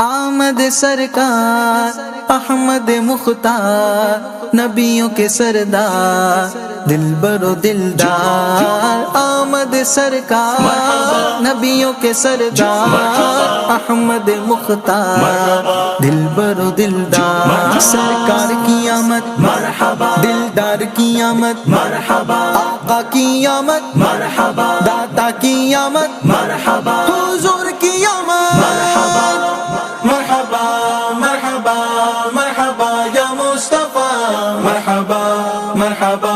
آمد سرکار احمد مختار نبیوں کے سردار دلبر و دلدار آمد سرکار نبیوں کے سردار احمد مختار دلبر و دلدار سرکار کی آمد مرحبا دلدار کی آمد مرحبا آقا کی آمد مرحبا داتا کی آمد مرحبا حضور کی آمد مرحبا مرحبا مرحبا مرحبا یا مصطفیٰ مرحبا مرحبا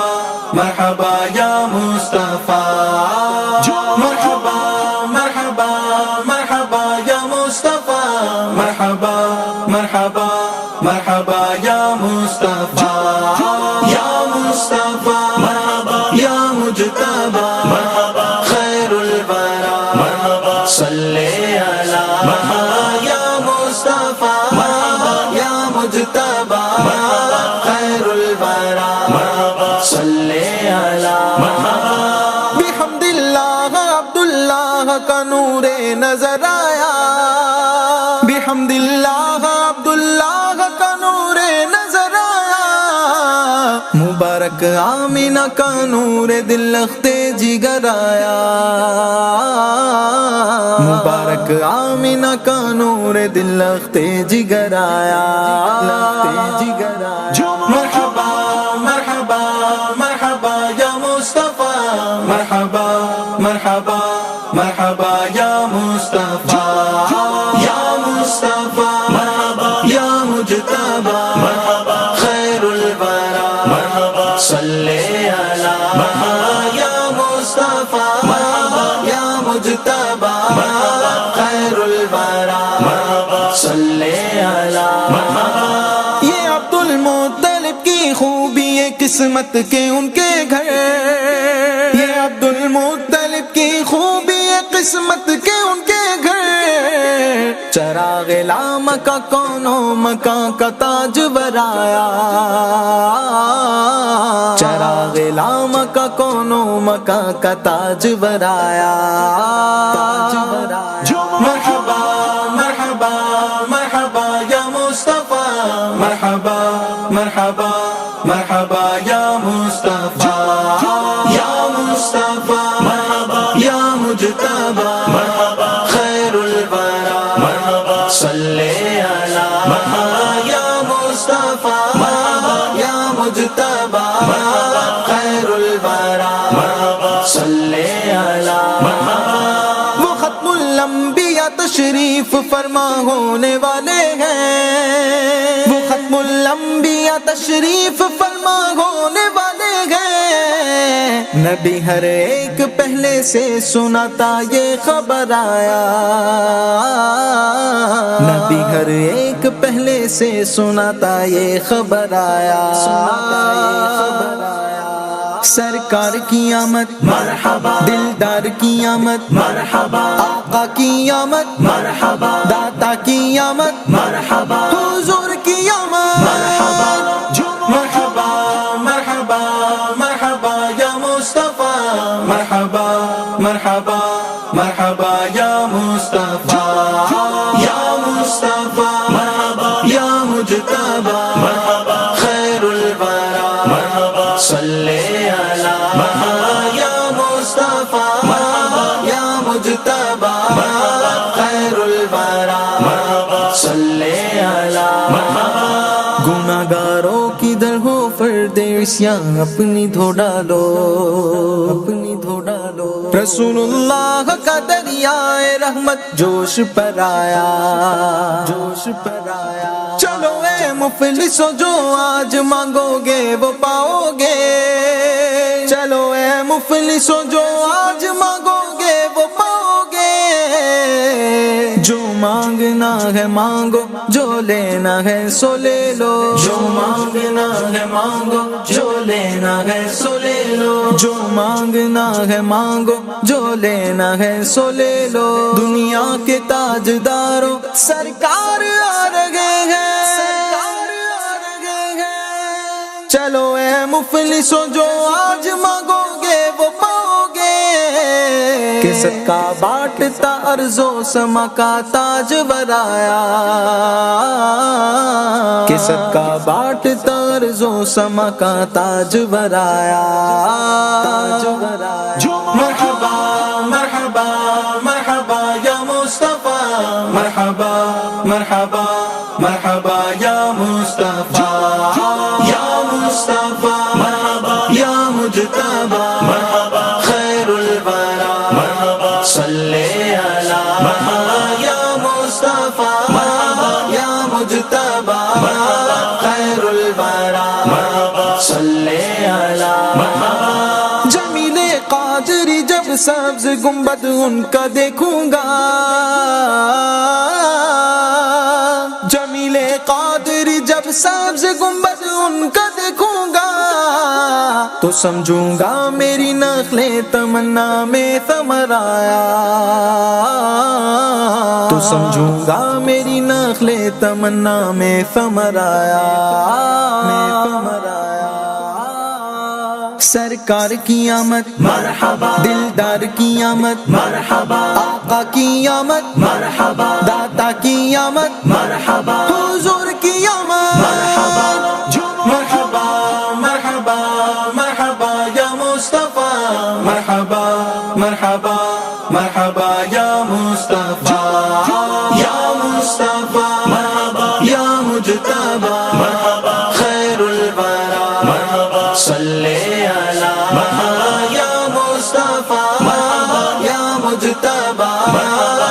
مرحبا یا مصطفیٰ مرحبا مرحبا مرحبا یا مصطفیٰ مرحبا مرحبا مرحبا یا مصطفیٰ یا مصطفیٰ مرحبا یا مجتبی مرحبا خیر الورا مرحبا صلی علی یا مصطفیٰ یا مجتبی خیر الورا صلی علی بحمد اللہ عبداللہ کا نور نظر آیا بحمد اللہ عبداللہ کا نور نظر آیا مبارک آمینہ کا نور دل لخت جگر آیا مبارک آمینہ کا نور دل لخت جگر آیا مرحبا مرحبا مرحبا یا مصطفیٰ مرحبا مرحبا مرحبا یا مصطفیٰ یا مصطفیٰ مرحبا یا مجتبی مرحبا خیر الورا مرحبا صلی علی یا مصطفیٰ یا مجتبی خیر الورا صلی علی یہ عبد المطلب کی خوبی ہے قسمت کے ان کے گھر یہ عبد المطلب کی خوبی ہے قسمت کے ان کے گھر چراغ لام کا کونوں مکان کا تاج برایا چراغ لام کا کونوں مکان کا تاج برایا مرحبا مرحبا مرحبا یا مصطفیٰ مرحبا مرحبا مرحبا یا مصطفیٰ یا مصطفیٰ مرحبا یا مجتبی مرحبا خیر الورا مرحبا صلی علی یا مصطفیٰ یا مجتبی خیر الورا مرحبا صلی علی وہ ختم الانبیاء تشریف فرما ہونے والے ہیں وہ ختم الانبیاء تشریف فرما ہونے والے ہیں نبی ہر ایک پہلے سے سناتا یہ خبر آیا نبی ہر ایک پہلے سے سناتا یہ خبر آیا سرکار کی آمد مرحبا دلدار کی آمد مرحبا آقا کی آمد مرحبا داتا کی آمد مرحبا حضور کی آمد مرحبا مرحبا مرحبا مرحبا یا مصطفیٰ مرحبا مرحبا مرحبا یا مصطفیٰ یا مصطفیٰ مرحبا یا مجتبی مرحبا خیر الورا مرحبا صلی یا مصطفیٰ یا مجتبی خیر الورا صلی علی گناہگاروں کی در ہو فردیسیاں اپنی دھو ڈالو اپنی دھو ڈالو رسول اللہ کا دریائے رحمت جوش پر آیا جوش پر آیا چلو اے مفلسو جو آج مانگو گے وہ پاؤ گے چلو اے مفلسو جو آج مانگو گے وہ پاؤ گے جو مانگنا ہے مانگو جو لینا ہے سو لے لو جو مانگنا ہے مانگو جو لینا ہے سو لے لو جو مانگنا ہے مانگو جو لینا ہے سو لے لو دنیا کے تاجداروں سرکار آ رہے ہیں چلو اے مفلسو جو آج مانگو گے وہ پاؤ گے کہ صدقہ بانٹتا ارض و سما کا تاجور آیا، کہ صدقہ بانٹتا ارض و سما کا تاجور آیا۔ مرحبا مرحبا مرحبا یا مصطفیٰ، مرحبا مرحبا مرحبا یا مصطفیٰ، یا مصطفیٰ مرحبا یا مجتبیٰ مرحبا خیر الورا مرحبا صلی علی مرحبا یا مصطفیٰ مرحبا یا مجتبیٰ مرحبا خیر الورا مرحبا صلی علی مرحبا۔ جمیل قادری جب سبز گنبد ان کا دیکھوں گا، جمیل قادری جب سبز گنبد ان کا دیکھوں گا، تو سمجھوں گا میری نخل تمنا میں ثمر آیا، تو سمجھوں گا میری نخل تمنا میں ثمر آیا۔ سرکار کی آمد مرحبا، دلدار کی آمد مرحبا، آقا کی آمد مرحبا، داتا کی آمد مرحبا، حضور کی آمد مرحبا، مرحبا مرحبا مرحبا یا مصطفیٰ، مرحبا مرحبا مرحبا یا مصطفیٰ، یا مصطفیٰ مرحبا یا مجتبیٰ مرحبا خیر الورا مرحبا صلی علی مرحبا یا مصطفیٰ مرحبا یا مجتبیٰ مرحبا